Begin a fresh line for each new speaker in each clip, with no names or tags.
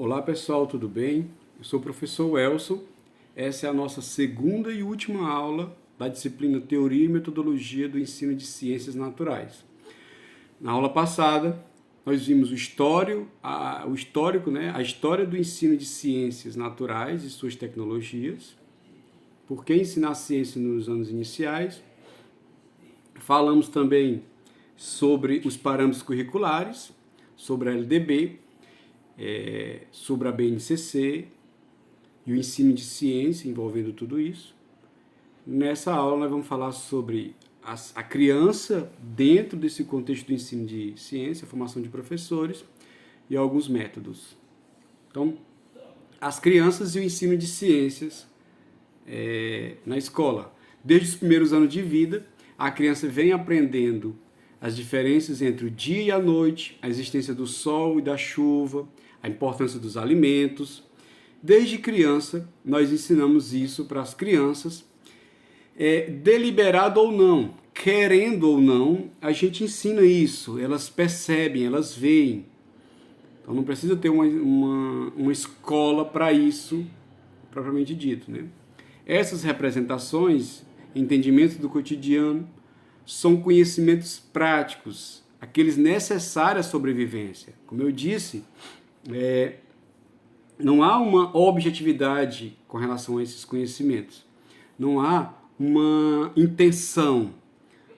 Olá pessoal, tudo bem? Eu sou o professor Elson. Essa é a nossa segunda e última aula da disciplina Teoria e Metodologia do Ensino de Ciências Naturais. Na aula passada, nós vimos o histórico, a história do ensino de ciências naturais e suas tecnologias, por que ensinar ciência nos anos iniciais. Falamos também sobre os parâmetros curriculares, sobre a LDB, sobre a BNCC e o ensino de ciência envolvendo tudo isso. Nessa aula nós vamos falar sobre a criança dentro desse contexto do ensino de ciência, a formação de professores e alguns métodos. Então, as crianças e o ensino de ciências na escola. Desde os primeiros anos de vida, a criança vem aprendendo as diferenças entre o dia e a noite, a existência do sol e da chuva, a importância dos alimentos. Desde criança, nós ensinamos isso para as crianças, deliberado ou não, querendo ou não, a gente ensina isso, elas percebem, elas veem. Então não precisa ter uma escola para isso, propriamente dito, né? Essas representações, entendimentos do cotidiano, são conhecimentos práticos, aqueles necessários à sobrevivência. Como eu disse, não há uma objetividade com relação a esses conhecimentos. Não há uma intenção,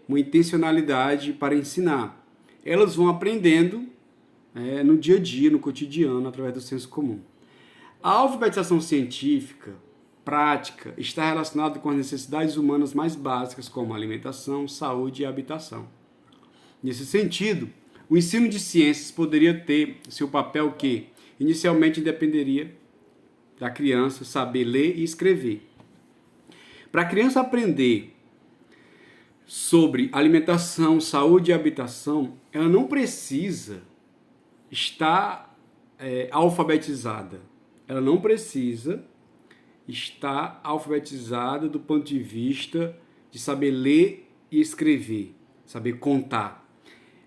uma intencionalidade para ensinar. Elas vão aprendendo no dia a dia, no cotidiano, através do senso comum. A alfabetização científica, prática, está relacionada com as necessidades humanas mais básicas, como alimentação, saúde e habitação. Nesse sentido, o ensino de ciências poderia ter seu papel que, inicialmente, dependeria da criança saber ler e escrever. Para a criança aprender sobre alimentação, saúde e habitação, ela não precisa estar alfabetizada. Ela não precisa estar alfabetizada do ponto de vista de saber ler e escrever, saber contar.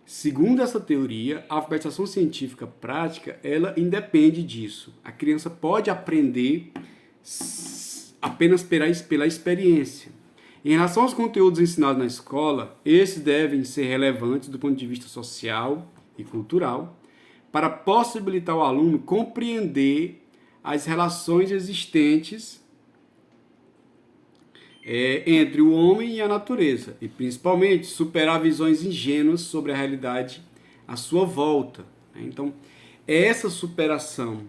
Segundo essa teoria, a alfabetização científica prática, ela independe disso. A criança pode aprender apenas pela experiência. Em relação aos conteúdos ensinados na escola, esses devem ser relevantes do ponto de vista social e cultural, para possibilitar ao aluno compreender as relações existentes entre o homem e a natureza, e principalmente superar visões ingênuas sobre a realidade à sua volta. Então, essa superação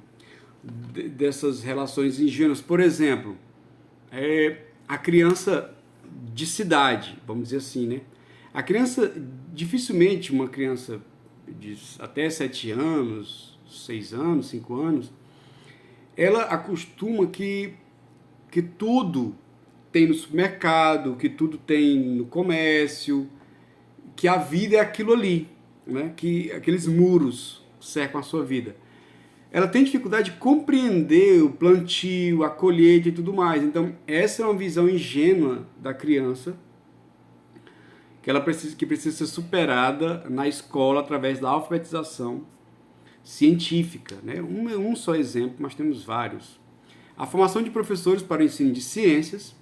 dessas relações ingênuas, por exemplo, a criança de cidade, vamos dizer assim, né? A criança, dificilmente uma criança de até 7 anos, 6 anos, 5 anos, ela acostuma que tudo tem no supermercado, que tudo tem no comércio, que a vida é aquilo ali, né? Que aqueles muros cercam a sua vida. Ela tem dificuldade de compreender o plantio, a colheita e tudo mais. Então, essa é uma visão ingênua da criança que precisa ser superada na escola através da alfabetização científica, né? Um só exemplo, mas temos vários. A formação de professores para o ensino de ciências,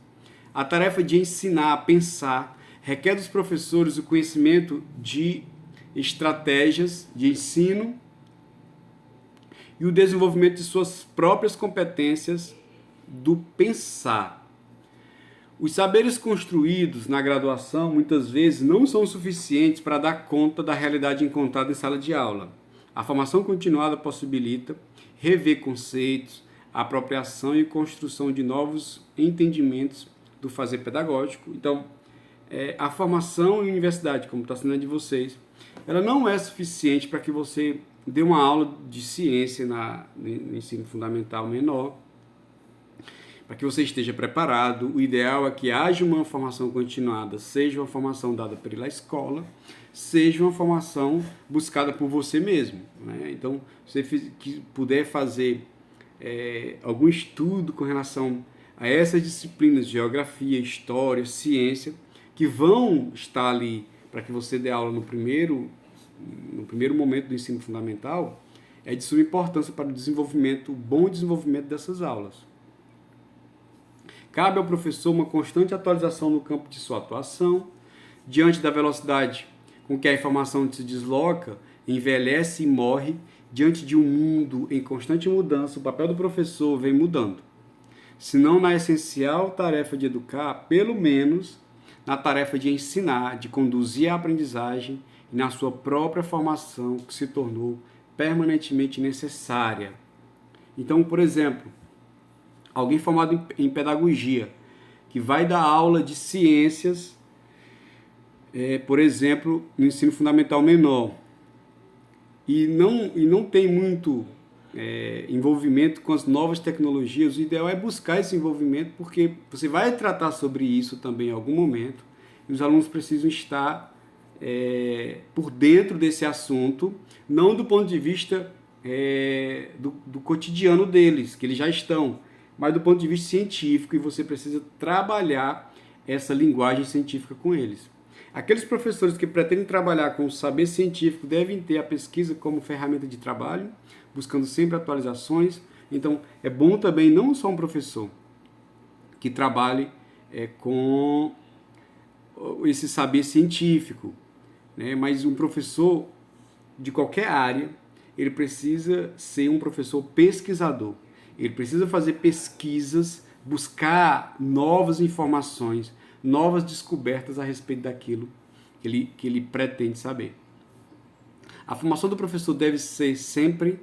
a tarefa de ensinar a pensar, requer dos professores o conhecimento de estratégias de ensino e o desenvolvimento de suas próprias competências do pensar. Os saberes construídos na graduação muitas vezes não são suficientes para dar conta da realidade encontrada em sala de aula. A formação continuada possibilita rever conceitos, a apropriação e construção de novos entendimentos do fazer pedagógico. Então, a formação em universidade, como está sendo a de vocês, ela não é suficiente para que você dê uma aula de ciência no ensino fundamental menor, para que você esteja preparado. O ideal é que haja uma formação continuada, seja uma formação dada pela escola, seja uma formação buscada por você mesmo, né? Então, se você puder fazer algum estudo com relação a essas disciplinas, geografia, história, ciência, que vão estar ali para que você dê aula no primeiro momento do ensino fundamental, é de suma importância para o bom desenvolvimento dessas aulas. Cabe ao professor uma constante atualização no campo de sua atuação, diante da velocidade com que a informação se desloca, envelhece e morre, diante de um mundo em constante mudança, o papel do professor vem mudando. Se não na essencial tarefa de educar, pelo menos na tarefa de ensinar, de conduzir a aprendizagem e na sua própria formação, que se tornou permanentemente necessária. Então, por exemplo, alguém formado em pedagogia, que vai dar aula de ciências, por exemplo, no ensino fundamental menor, e não tem muito envolvimento com as novas tecnologias, o ideal é buscar esse envolvimento, porque você vai tratar sobre isso também em algum momento, e os alunos precisam estar por dentro desse assunto, não do ponto de vista do cotidiano deles, que eles já estão, mas do ponto de vista científico, e você precisa trabalhar essa linguagem científica com eles. Aqueles professores que pretendem trabalhar com o saber científico devem ter a pesquisa como ferramenta de trabalho, buscando sempre atualizações. Então, é bom também não só um professor que trabalhe com esse saber científico, né? Mas um professor de qualquer área, ele precisa ser um professor pesquisador. Ele precisa fazer pesquisas, buscar novas informações, novas descobertas a respeito daquilo que ele pretende saber. A formação do professor deve ser sempre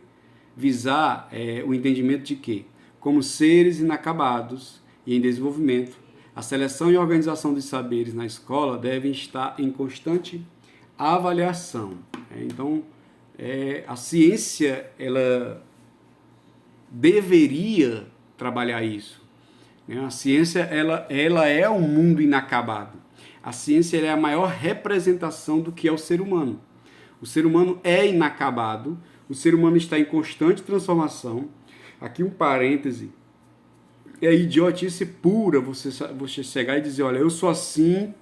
visar o entendimento de que, como seres inacabados e em desenvolvimento, a seleção e a organização dos saberes na escola devem estar em constante avaliação. Então, a ciência, ela deveria trabalhar isso. A ciência, ela é um mundo inacabado. A ciência é a maior representação do que é o ser humano. O ser humano é inacabado, o ser humano está em constante transformação. Aqui um parêntese. É idiotice pura você chegar e dizer, olha, eu sou assim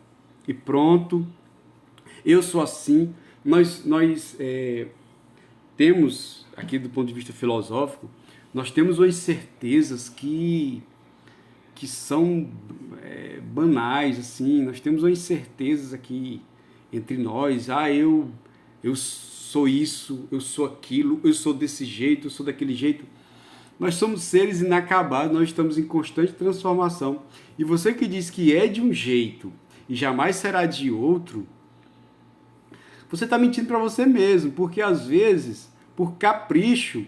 e pronto, eu sou assim. Nós temos, aqui do ponto de vista filosófico, nós temos umas certezas que são banais, assim. Nós temos umas certezas aqui entre nós. Eu sou isso, eu sou aquilo, eu sou desse jeito, eu sou daquele jeito. Nós somos seres inacabados, nós estamos em constante transformação. E você que diz que é de um jeito e jamais será de outro, você está mentindo para você mesmo, porque às vezes, por capricho,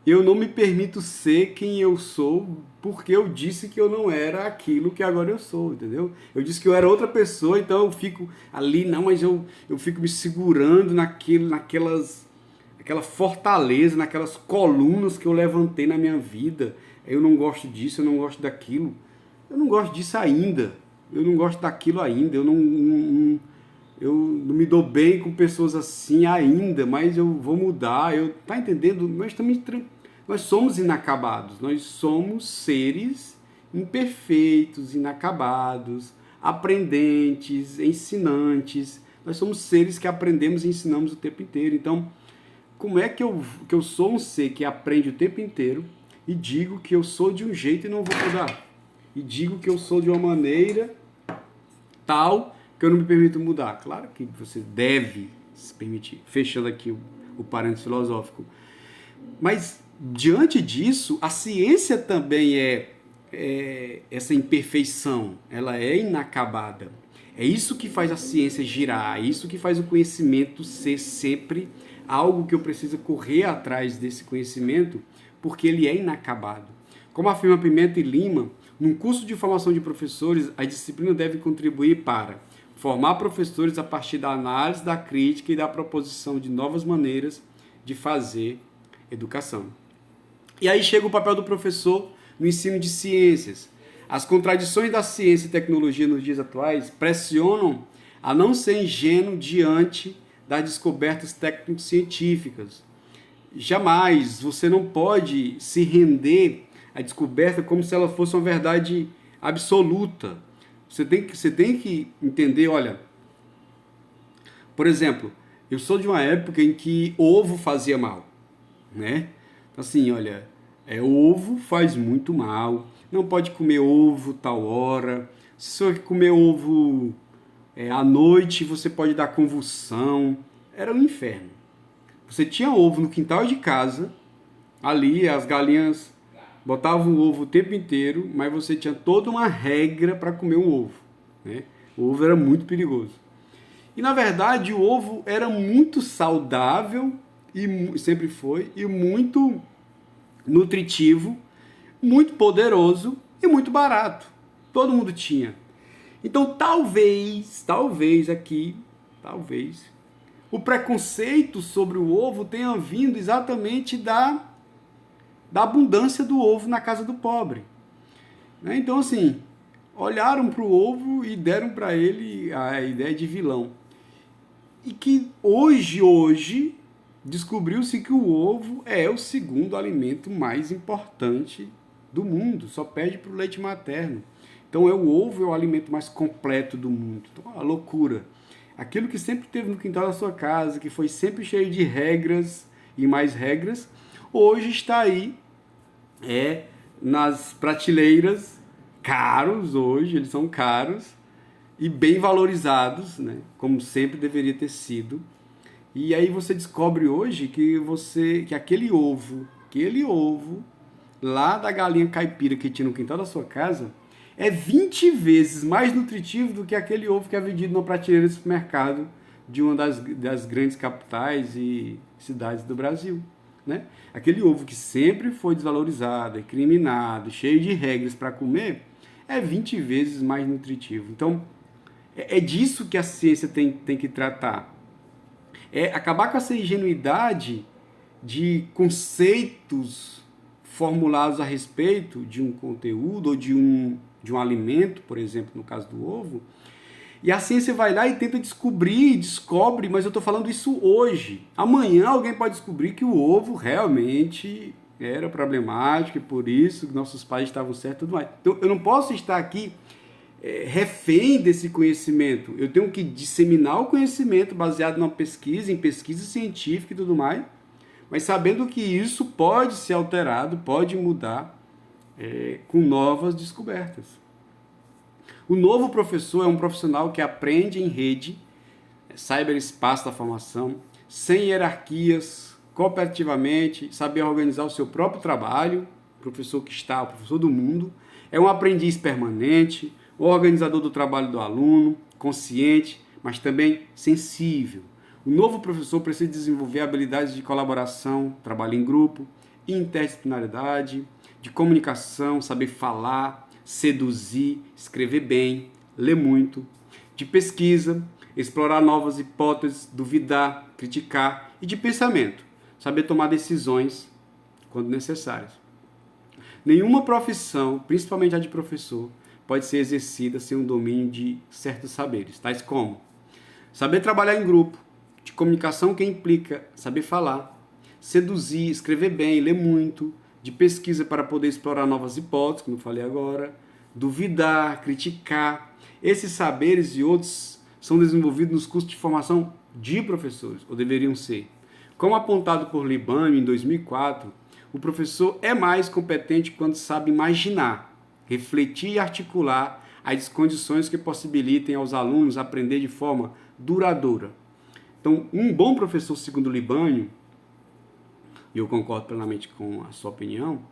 eu não me permito ser quem eu sou, porque eu disse que eu não era aquilo que agora eu sou, entendeu? Eu disse que eu era outra pessoa, então eu fico ali, não, mas eu fico me segurando naquela fortaleza, naquelas colunas que eu levantei na minha vida. Eu não gosto disso, eu não gosto daquilo. Eu não gosto disso ainda, eu não gosto daquilo ainda, eu não me dou bem com pessoas assim ainda, mas eu vou mudar. Tá entendendo? Nós somos inacabados, nós somos seres imperfeitos, inacabados, aprendentes, ensinantes. Nós somos seres que aprendemos e ensinamos o tempo inteiro. Então, como é que eu sou um ser que aprende o tempo inteiro e digo que eu sou de um jeito e não vou mudar? E digo que eu sou de uma maneira tal que eu não me permito mudar. Claro que você deve se permitir. Fechando aqui o parênteses filosófico. Mas, diante disso, a ciência também é essa imperfeição. Ela é inacabada. É isso que faz a ciência girar. É isso que faz o conhecimento ser sempre algo que eu preciso correr atrás desse conhecimento, porque ele é inacabado. Como afirma Pimenta e Lima, num curso de formação de professores, a disciplina deve contribuir para formar professores a partir da análise, da crítica e da proposição de novas maneiras de fazer educação. E aí chega o papel do professor no ensino de ciências. As contradições da ciência e tecnologia nos dias atuais pressionam a não ser ingênuo diante das descobertas técnico-científicas. Jamais, você não pode se render à descoberta como se ela fosse uma verdade absoluta. Você tem que entender, olha, por exemplo, eu sou de uma época em que ovo fazia mal. né? Então, assim, olha, ovo faz muito mal, não pode comer ovo tal hora, se você comer ovo à noite, você pode dar convulsão, era um inferno. Você tinha ovo no quintal de casa, ali as galinhas botavam o ovo o tempo inteiro, mas você tinha toda uma regra para comer o ovo, né? O ovo era muito perigoso. E na verdade o ovo era muito saudável, e sempre foi, e muito nutritivo, muito poderoso e muito barato. Todo mundo tinha. Então talvez o preconceito sobre o ovo tenha vindo exatamente da abundância do ovo na casa do pobre. Né? Então, assim, olharam para o ovo e deram para ele a ideia de vilão. E que hoje descobriu-se que o ovo é o segundo alimento mais importante do mundo, só perde para o leite materno. Então o ovo é o alimento mais completo do mundo. Então, a loucura. Aquilo que sempre teve no quintal da sua casa, que foi sempre cheio de regras e mais regras, hoje está aí nas prateleiras, caros hoje, eles são caros e bem valorizados, né? Como sempre deveria ter sido. E aí você descobre hoje que aquele ovo lá da galinha caipira que tinha no quintal da sua casa é 20 vezes mais nutritivo do que aquele ovo que é vendido na prateleira do supermercado de uma das grandes capitais e cidades do Brasil. Né? Aquele ovo que sempre foi desvalorizado, criminado, cheio de regras para comer, é 20 vezes mais nutritivo. Então, é disso que a ciência tem que tratar. É acabar com essa ingenuidade de conceitos formulados a respeito de um conteúdo ou de um alimento, por exemplo, no caso do ovo, e a ciência vai lá e tenta descobre, mas eu estou falando isso hoje. Amanhã alguém pode descobrir que o ovo realmente era problemático e por isso que nossos pais estavam certos e tudo mais. Então eu não posso estar aqui refém desse conhecimento. Eu tenho que disseminar o conhecimento baseado em pesquisa científica e tudo mais, mas sabendo que isso pode ser alterado, pode mudar com novas descobertas. O novo professor é um profissional que aprende em rede, cyberespaço da formação, sem hierarquias, cooperativamente, saber organizar o seu próprio trabalho, o professor do mundo, é um aprendiz permanente, o organizador do trabalho do aluno, consciente, mas também sensível. O novo professor precisa desenvolver habilidades de colaboração, trabalho em grupo, interdisciplinaridade, de comunicação, saber falar, seduzir, escrever bem, ler muito, de pesquisa, explorar novas hipóteses, duvidar, criticar e de pensamento, saber tomar decisões quando necessárias. Nenhuma profissão, principalmente a de professor, pode ser exercida sem um domínio de certos saberes, tais como saber trabalhar em grupo, de comunicação que implica saber falar, seduzir, escrever bem, ler muito, de pesquisa para poder explorar novas hipóteses, como eu falei agora, duvidar, criticar. Esses saberes e outros são desenvolvidos nos cursos de formação de professores, ou deveriam ser. Como apontado por Libânio em 2004, o professor é mais competente quando sabe imaginar, refletir e articular as condições que possibilitem aos alunos aprender de forma duradoura. Então, um bom professor, segundo Libânio, e eu concordo plenamente com a sua opinião,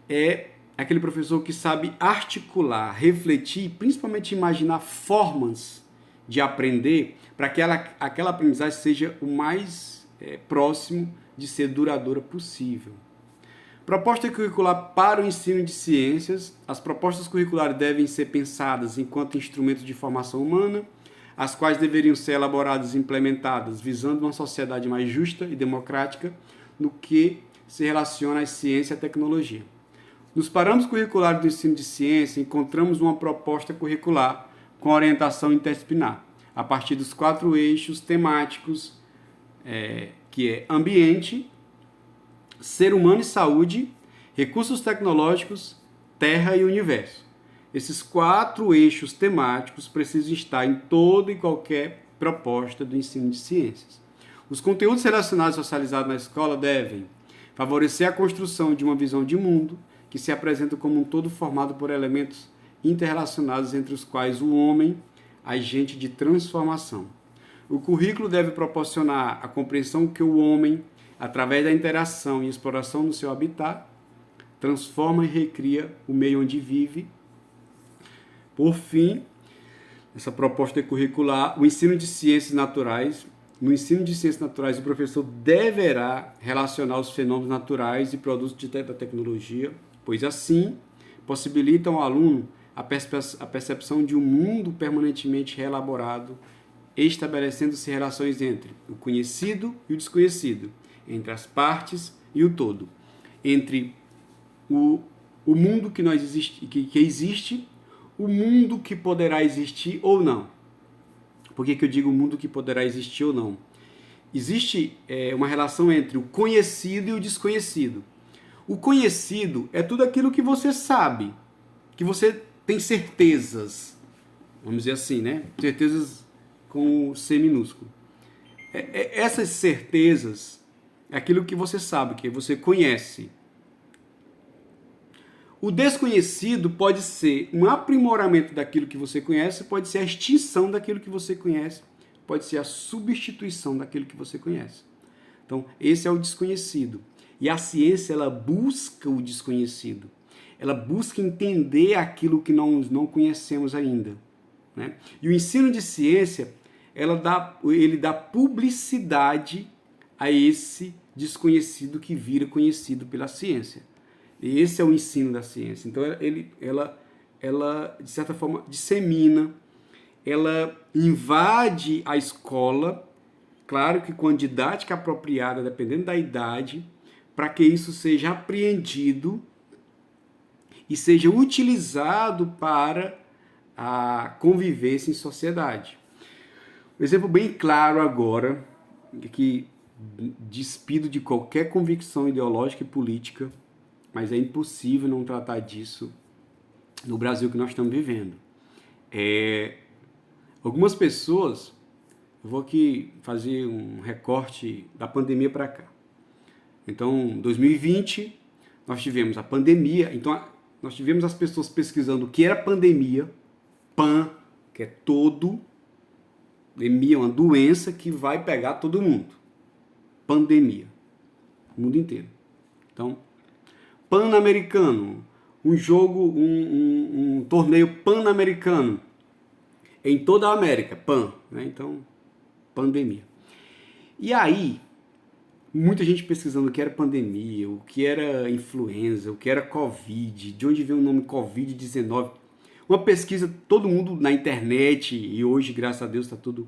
é aquele professor que sabe articular, refletir e principalmente imaginar formas de aprender para que aquela aprendizagem seja o mais próximo de ser duradoura possível. Proposta curricular para o ensino de ciências. As propostas curriculares devem ser pensadas enquanto instrumentos de formação humana, as quais deveriam ser elaboradas e implementadas visando uma sociedade mais justa e democrática no que se relaciona à ciência e à tecnologia. Nos parâmetros curriculares do ensino de ciência, encontramos uma proposta curricular com orientação interdisciplinar, a partir dos 4 eixos temáticos, que é ambiente, ser humano e saúde, recursos tecnológicos, terra e universo. Esses 4 eixos temáticos precisam estar em toda e qualquer proposta do ensino de ciências. Os conteúdos relacionados e socializados na escola devem favorecer a construção de uma visão de mundo que se apresenta como um todo formado por elementos interrelacionados entre os quais o homem, agente de transformação. O currículo deve proporcionar a compreensão que o homem, através da interação e exploração no seu habitat, transforma e recria o meio onde vive. Por fim, essa proposta curricular, o ensino de ciências naturais. No ensino de ciências naturais, o professor deverá relacionar os fenômenos naturais e produtos da tecnologia, pois assim possibilitam ao aluno a percepção de um mundo permanentemente reelaborado, estabelecendo-se relações entre o conhecido e o desconhecido, entre as partes e o todo, entre o mundo que existe, o mundo que poderá existir ou não. Por que eu digo o mundo que poderá existir ou não? Existe uma relação entre o conhecido e o desconhecido. O conhecido é tudo aquilo que você sabe, que você tem certezas, vamos dizer assim, né? Certezas com o C minúsculo. Essas certezas é aquilo que você sabe, que você conhece. O desconhecido pode ser um aprimoramento daquilo que você conhece, pode ser a extinção daquilo que você conhece, pode ser a substituição daquilo que você conhece. Então, esse é o desconhecido. E a ciência, ela busca o desconhecido. Ela busca entender aquilo que nós não conhecemos ainda, né? E o ensino de ciência, ele dá publicidade a esse desconhecido que vira conhecido pela ciência. E esse é o ensino da ciência. Então, ela de certa forma, dissemina, ela invade a escola, claro que com a didática apropriada, dependendo da idade, para que isso seja apreendido e seja utilizado para a convivência em sociedade. Um exemplo bem claro agora, que despido de qualquer convicção ideológica e política, mas é impossível não tratar disso no Brasil que nós estamos vivendo. Algumas pessoas, eu vou aqui fazer um recorte da pandemia para cá. Então, 2020, nós tivemos a pandemia, então nós tivemos as pessoas pesquisando o que era pandemia, pan, que é todo, pandemia é uma doença que vai pegar todo mundo. Pandemia, o mundo inteiro. Então, Pan-Americano, um jogo, um torneio pan-americano em toda a América, pan, né? Então, pandemia. E aí, muita gente pesquisando o que era pandemia, o que era influenza, o que era Covid, de onde veio o nome Covid-19. Uma pesquisa, todo mundo na internet, e hoje, graças a Deus, está tudo...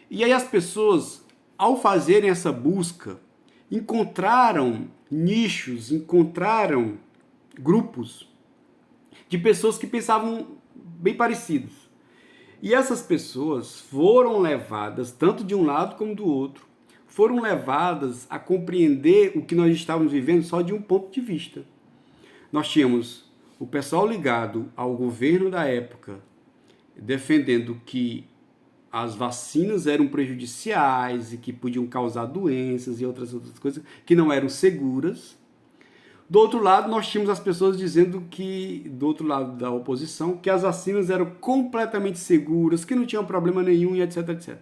E aí as pessoas, ao fazerem essa busca, encontraram nichos, encontraram grupos de pessoas que pensavam bem parecidos. E essas pessoas foram levadas, tanto de um lado como do outro, foram levadas a compreender o que nós estávamos vivendo só de um ponto de vista. Nós tínhamos o pessoal ligado ao governo da época, defendendo que as vacinas eram prejudiciais e que podiam causar doenças e outras coisas que não eram seguras. Do outro lado, nós tínhamos as pessoas dizendo que, do outro lado da oposição, que as vacinas eram completamente seguras, que não tinham problema nenhum e etc, etc.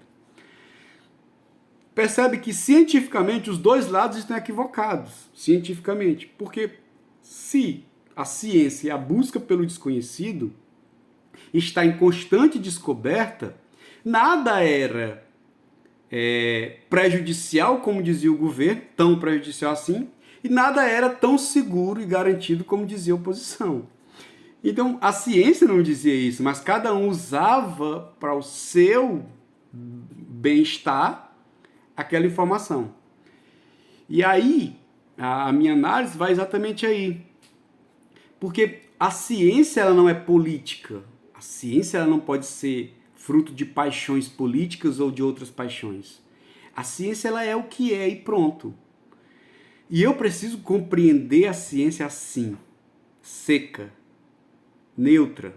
Percebe que cientificamente os dois lados estão equivocados, cientificamente, porque se a ciência e a busca pelo desconhecido está em constante descoberta, nada era prejudicial, como dizia o governo, tão prejudicial assim, e nada era tão seguro e garantido como dizia a oposição. Então, a ciência não dizia isso, mas cada um usava para o seu bem-estar aquela informação. E aí, a minha análise vai exatamente aí. Porque a ciência ela não é política. A ciência ela não pode ser fruto de paixões políticas ou de outras paixões. A ciência ela é o que é e pronto. E eu preciso compreender a ciência assim, seca, neutra.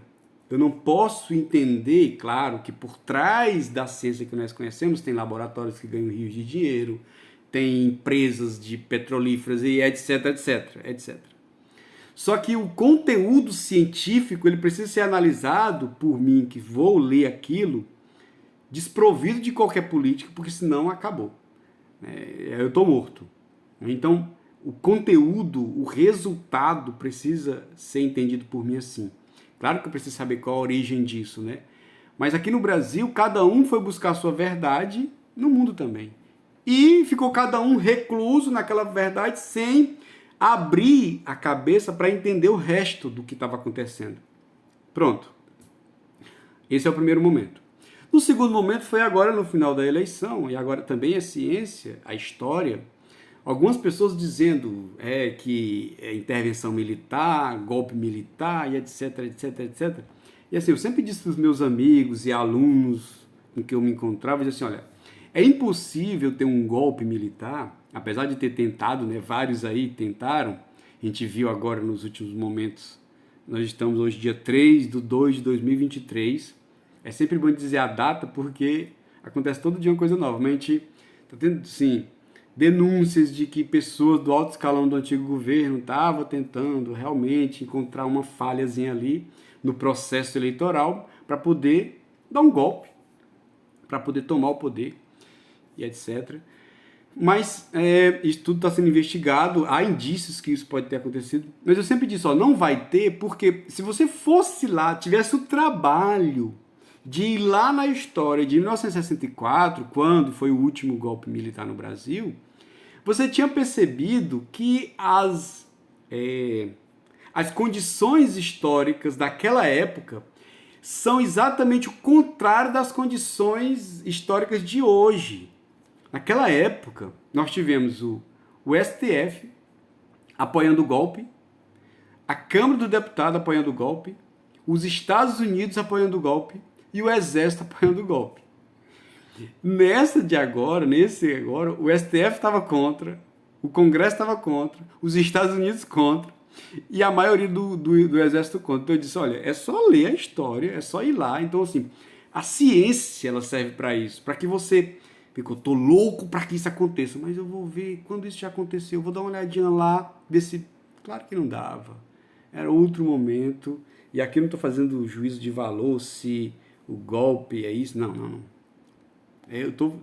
Eu não posso entender, claro, que por trás da ciência que nós conhecemos tem laboratórios que ganham rios de dinheiro, tem empresas de petrolíferas e etc, etc, etc. Só que o conteúdo científico ele precisa ser analisado por mim, que vou ler aquilo, desprovido de qualquer política, porque senão acabou. Eu estou morto. Então, o conteúdo, o resultado precisa ser entendido por mim assim. Claro que eu preciso saber qual a origem disso, né? Mas aqui no Brasil, cada um foi buscar a sua verdade, no mundo também. E ficou cada um recluso naquela verdade sem abrir a cabeça para entender o resto do que estava acontecendo. Pronto. Esse é o primeiro momento. No segundo momento foi agora no final da eleição, e agora também a ciência, a história, algumas pessoas dizendo que é intervenção militar, golpe militar, e etc, etc, etc. E assim, eu sempre disse para os meus amigos e alunos com que eu me encontrava, eu disse assim, olha, é impossível ter um golpe militar, apesar de ter tentado, né, vários aí tentaram, a gente viu agora nos últimos momentos, nós estamos hoje dia 3/2/2023, é sempre bom dizer a data porque acontece todo dia uma coisa nova, mas a gente está tendo, sim, denúncias de que pessoas do alto escalão do antigo governo estavam tentando realmente encontrar uma falhazinha ali no processo eleitoral para poder dar um golpe, para poder tomar o poder e etc. Mas isso tudo está sendo investigado, há indícios que isso pode ter acontecido, mas eu sempre disse, não vai ter, porque se você fosse lá, tivesse o trabalho de ir lá na história de 1964, quando foi o último golpe militar no Brasil, você tinha percebido que as condições históricas daquela época são exatamente o contrário das condições históricas de hoje. Naquela época, nós tivemos o STF apoiando o golpe, a Câmara do Deputado apoiando o golpe, os Estados Unidos apoiando o golpe e o Exército apoiando o golpe. Nesse agora, o STF estava contra, o Congresso estava contra, os Estados Unidos contra e a maioria do Exército contra. Então eu disse, olha, é só ler a história, é só ir lá. Então assim, a ciência ela serve para isso, para que você... Porque eu tô louco para que isso aconteça, mas eu vou ver quando isso já aconteceu, eu vou dar uma olhadinha lá, ver se... Claro que não dava, era outro momento, e aqui eu não estou fazendo juízo de valor se o golpe é isso, não. Eu estou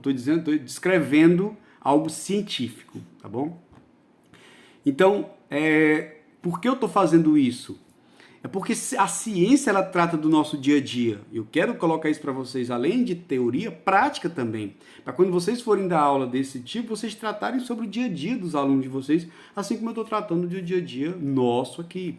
descrevendo algo científico, tá bom? Então, por que eu estou fazendo isso? É porque a ciência ela trata do nosso dia a dia. Eu quero colocar isso para vocês, além de teoria, prática também. Para quando vocês forem dar aula desse tipo, vocês tratarem sobre o dia a dia dos alunos de vocês, assim como eu estou tratando do dia a dia nosso aqui.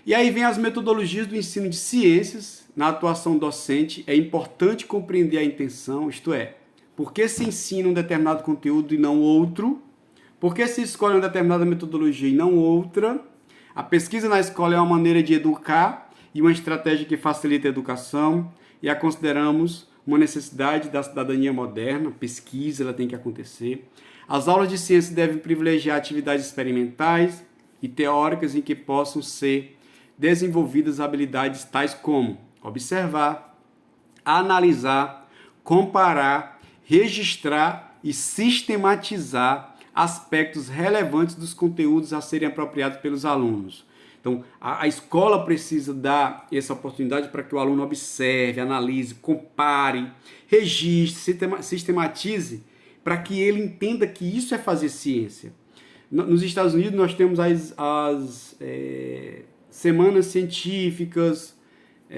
E aí vem as metodologias do ensino de ciências. Na atuação docente, é importante compreender a intenção, isto é, por que se ensina um determinado conteúdo e não outro, por que se escolhe uma determinada metodologia e não outra. A pesquisa na escola é uma maneira de educar e uma estratégia que facilita a educação e a consideramos uma necessidade da cidadania moderna. A pesquisa ela tem que acontecer. As aulas de ciência devem privilegiar atividades experimentais e teóricas em que possam ser desenvolvidas habilidades tais como observar, analisar, comparar, registrar e sistematizar aspectos relevantes dos conteúdos a serem apropriados pelos alunos. Então, a escola precisa dar essa oportunidade para que o aluno observe, analise, compare, registre, sistematize, para que ele entenda que isso é fazer ciência. Nos Estados Unidos, nós temos as semanas científicas,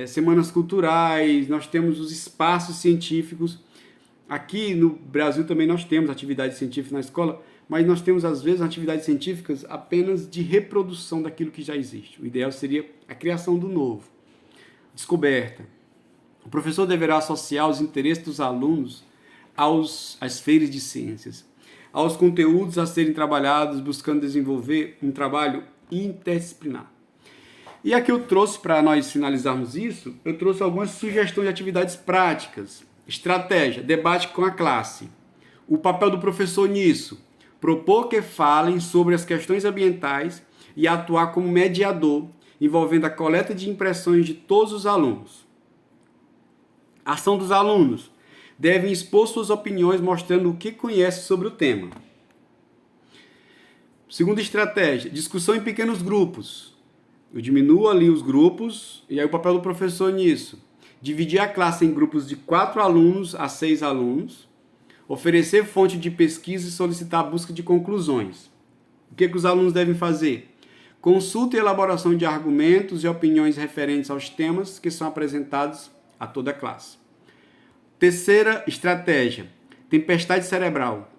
semanas culturais, nós temos os espaços científicos. Aqui no Brasil também nós temos atividades científicas na escola, mas nós temos, às vezes, atividades científicas apenas de reprodução daquilo que já existe. O ideal seria a criação do novo, descoberta. O professor deverá associar os interesses dos alunos às feiras de ciências, aos conteúdos a serem trabalhados, buscando desenvolver um trabalho interdisciplinar. E aqui eu trouxe, para nós finalizarmos isso, eu trouxe algumas sugestões de atividades práticas. Estratégia, debate com a classe. O papel do professor nisso, propor que falem sobre as questões ambientais e atuar como mediador, envolvendo a coleta de impressões de todos os alunos. Ação dos alunos. Devem expor suas opiniões mostrando o que conhecem sobre o tema. Segunda estratégia, discussão em pequenos grupos. Eu diminuo ali os grupos, e aí o papel do professor nisso. Dividir a classe em grupos de 4 alunos a 6 alunos, oferecer fonte de pesquisa e solicitar a busca de conclusões. O que os alunos devem fazer? Consulta e elaboração de argumentos e opiniões referentes aos temas que são apresentados a toda a classe. Terceira estratégia, tempestade cerebral.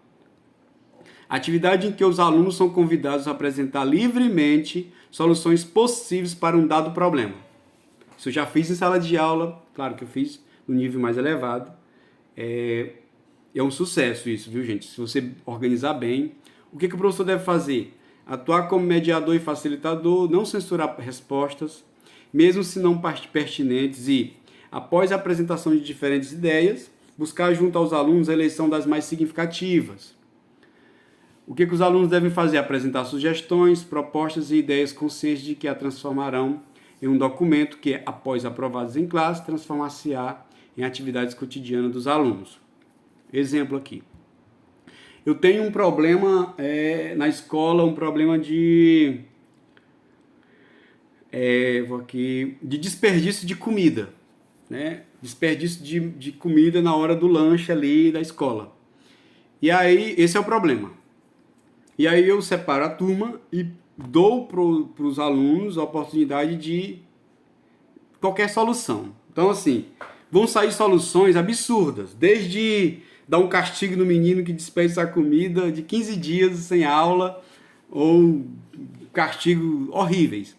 Atividade em que os alunos são convidados a apresentar livremente soluções possíveis para um dado problema. Isso eu já fiz em sala de aula, claro que eu fiz no nível mais elevado. É um sucesso isso, viu, gente? Se você organizar bem, o que o professor deve fazer? Atuar como mediador e facilitador, não censurar respostas, mesmo se não pertinentes, e, após a apresentação de diferentes ideias, buscar junto aos alunos a eleição das mais significativas. O que os alunos devem fazer? Apresentar sugestões, propostas e ideias conscientes de que a transformarão em um documento que, após aprovados em classe, transformar-se-á em atividades cotidianas dos alunos. Exemplo aqui. Eu tenho um problema na escola, um problema de desperdício de comida, né? Desperdício de comida na hora do lanche ali da escola. E aí, esse é o problema. E aí eu separo a turma e dou para os alunos a oportunidade de qualquer solução. Então, assim, vão sair soluções absurdas, desde dar um castigo no menino que desperdiça a comida de 15 dias sem aula, ou castigos horríveis.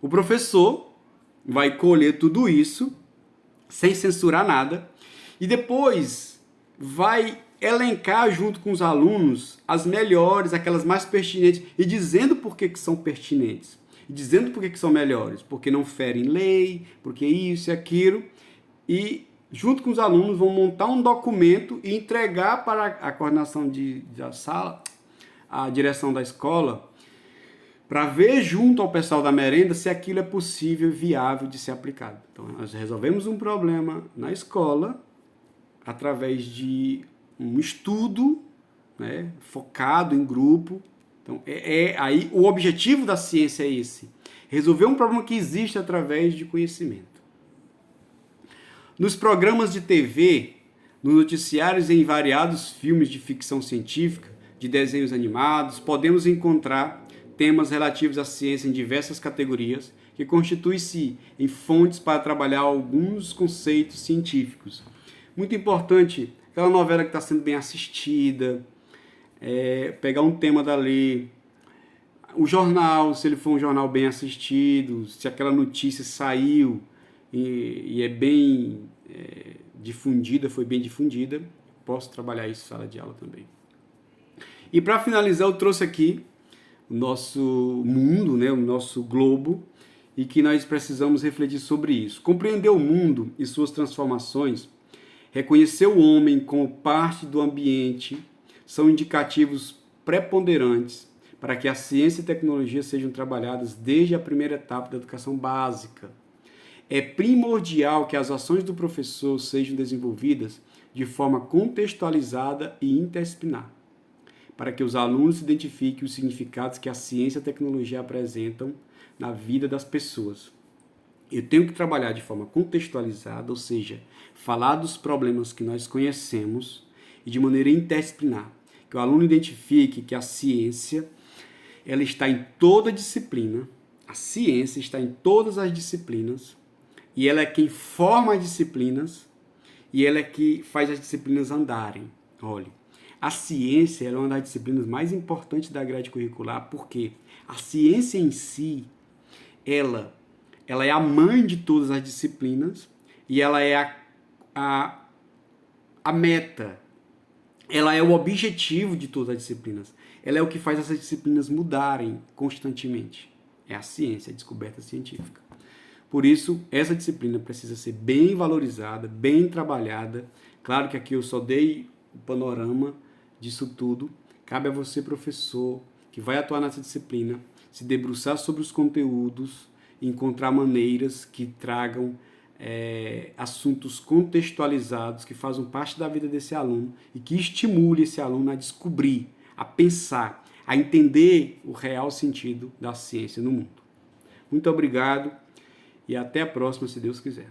O professor vai colher tudo isso, sem censurar nada, e depois vai elencar junto com os alunos as melhores, aquelas mais pertinentes, e dizendo por que são pertinentes, e dizendo por que são melhores, porque não ferem lei, porque isso e aquilo, e junto com os alunos vão montar um documento e entregar para a coordenação da sala, a direção da escola, para ver junto ao pessoal da merenda se aquilo é possível e viável de ser aplicado. Então, nós resolvemos um problema na escola através de um estudo, né, focado em grupo. Então, aí o objetivo da ciência é esse: resolver um problema que existe através de conhecimento. Nos programas de TV, nos noticiários e em variados filmes de ficção científica, de desenhos animados, podemos encontrar temas relativos à ciência em diversas categorias, que constituem-se em fontes para trabalhar alguns conceitos científicos. Muito importante, aquela novela que está sendo bem assistida, pegar um tema dali, o jornal, se ele for um jornal bem assistido, se aquela notícia saiu e é bem difundida, foi bem difundida, posso trabalhar isso em sala de aula também. E para finalizar, eu trouxe aqui o nosso mundo, né, o nosso globo, e que nós precisamos refletir sobre isso. Compreender o mundo e suas transformações, reconhecer o homem como parte do ambiente, são indicativos preponderantes para que a ciência e a tecnologia sejam trabalhadas desde a primeira etapa da educação básica. É primordial que as ações do professor sejam desenvolvidas de forma contextualizada e interdisciplinar, para que os alunos identifiquem os significados que a ciência e a tecnologia apresentam na vida das pessoas. Eu tenho que trabalhar de forma contextualizada, ou seja, falar dos problemas que nós conhecemos e de maneira interdisciplinar, que o aluno identifique que a ciência ela está em toda disciplina, a ciência está em todas as disciplinas, e ela é quem forma as disciplinas, e ela é que faz as disciplinas andarem. Olha, a ciência é uma das disciplinas mais importantes da grade curricular, porque a ciência em si, ela é a mãe de todas as disciplinas, e ela é a meta, ela é o objetivo de todas as disciplinas. Ela é o que faz essas disciplinas mudarem constantemente. É a ciência, a descoberta científica. Por isso, essa disciplina precisa ser bem valorizada, bem trabalhada. Claro que aqui eu só dei o panorama disso tudo. Cabe a você, professor, que vai atuar nessa disciplina, se debruçar sobre os conteúdos, encontrar maneiras que tragam assuntos contextualizados, que façam parte da vida desse aluno e que estimule esse aluno a descobrir, a pensar, a entender o real sentido da ciência no mundo. Muito obrigado e até a próxima, se Deus quiser.